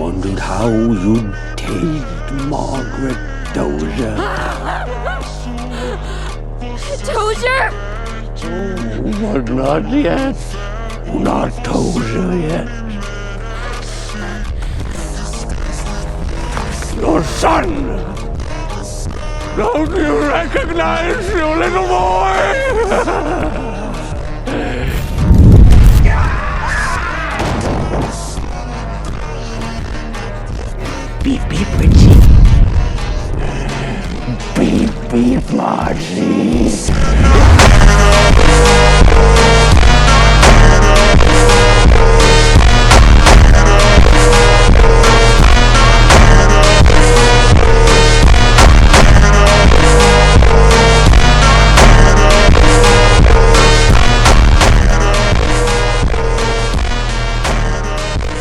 wondered how you'd take Margaret Dozier. Dozier? Oh, but not yet. Not Dozier yet. Your son! Don't you recognize your little boy? Beep, beep, Margiee. Beep, beep, Margiee.